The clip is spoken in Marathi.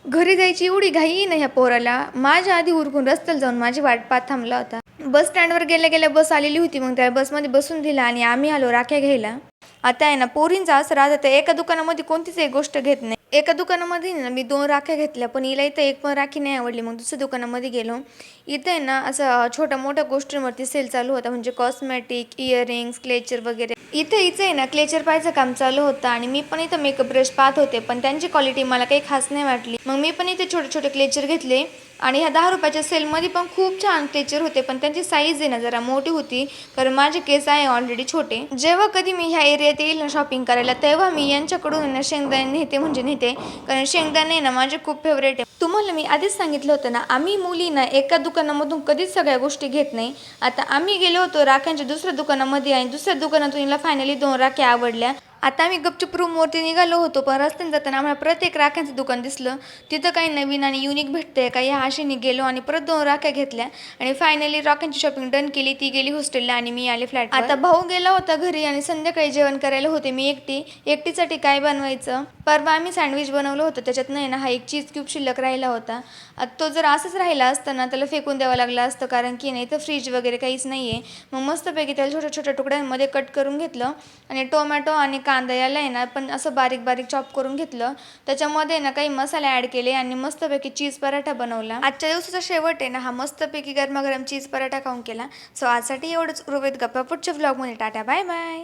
घरी जायची एवढी घाई ना ह्या पोराला, माझ्या आधी उरकून रस्त्याला जाऊन माझी वाट पाहत थांबला होता. बस स्टँडवर गेल्या गेल्या बस आलेली होती, मग त्या बसमध्ये बसून दिला आणि आम्ही आलो राख्या घ्यायला. आता आहे ना पोरींचा असं राहतं, एका दुकानामध्ये कोणतीच एक गोष्ट घेत नाही. एका दुकानामध्ये ना मी 2 राख्या घेतल्या, पण हिला इथं एक पण राखी नाही आवडली. मग दुसऱ्या दुकानामध्ये गेलो. इथं आहे ना असं छोट्या मोठ्या गोष्टींवरती सेल चालू होता, म्हणजे कॉस्मॅटिक, इयरिंग्स, क्लेचर वगैरे. इथं हिचं आहे ना क्लेचर पाहायचं काम चालू होतं आणि मी पण इथं मेकअप ब्रश पाहत होते, पण त्यांची क्वालिटी मला काही खास नाही वाटली. मग मी पण इथे छोटे छोटे क्लेचर घेतले आणि ह्या 10 रुपयाच्या सेलमध्ये पण खूप छान क्लेचर होते, पण त्यांची साईज आहे ना जरा मोठी होती, कारण माझे केस आहे ऑलरेडी छोटे. जेव्हा कधी मी ह्या एरियात येईल ना शॉपिंग करायला, तेव्हा मी यांच्याकडून ना शेंगदाणे नेते, कारण शेंगदाणे ना माझे खूप फेवरेट आहे. तुम्हाला मी आधीच सांगितलं होतं ना, आम्ही मुली ना एका दुकानामधून कधीच सगळ्या गोष्टी घेत नाही. आता आम्ही गेलो होतो राख्यांच्या दुसऱ्या दुकानामध्ये आणि दुसऱ्या दुकानातून हिला फायनली 2 राख्या आवडल्या. आता आम्ही गपचूप रूमवरती निघालो होतो, पण रस्त्याने जाताना आम्हाला परत एक राख्यांचं दुकान दिसलं. तिथं काही नवीन आणि युनिक भेटतंय का या आशेने गेलो आणि परत 2 राख्या घेतल्या आणि फायनली राख्यांची शॉपिंग डन केली. ती गेली हॉस्टेलला आणि मी आले फ्लॅटवर. आता भाऊ गेला होता घरी आणि संध्याकाळी जेवण करायला होते मी एकटीसाठी काय बनवायचं. परवा आम्ही सँडविच बनवलं होतं, त्याच्यात नाही ना हा एक चीज क्यूब शिल्लक राहिला होता. तो जर असंच राहिला असता ना त्याला फेकून द्यावं लागलं असतं, कारण की नाही तर फ्रीज वगैरे काहीच नाही आहे. मग मस्तपैकी त्याला छोट्या छोट्या तुकड्यांमध्ये कट करून घेतलं आणि टोमॅटो आणि कांदा याला आहे ना पण असं बारीक बारीक चॉप करून घेतलं. त्याच्यामध्ये ना काही मसाले ॲड केले आणि मस्तपैकी चीज पराठा बनवला. आजच्या दिवसाचा शेवट आहे ना हा मस्तपैकी गरमागरम चीज पराठा खाऊन केला. सो आजसाठी एवढंच. उर्वरित गप्पा पुढच्या व्लॉगमध्ये. Tata bye bye.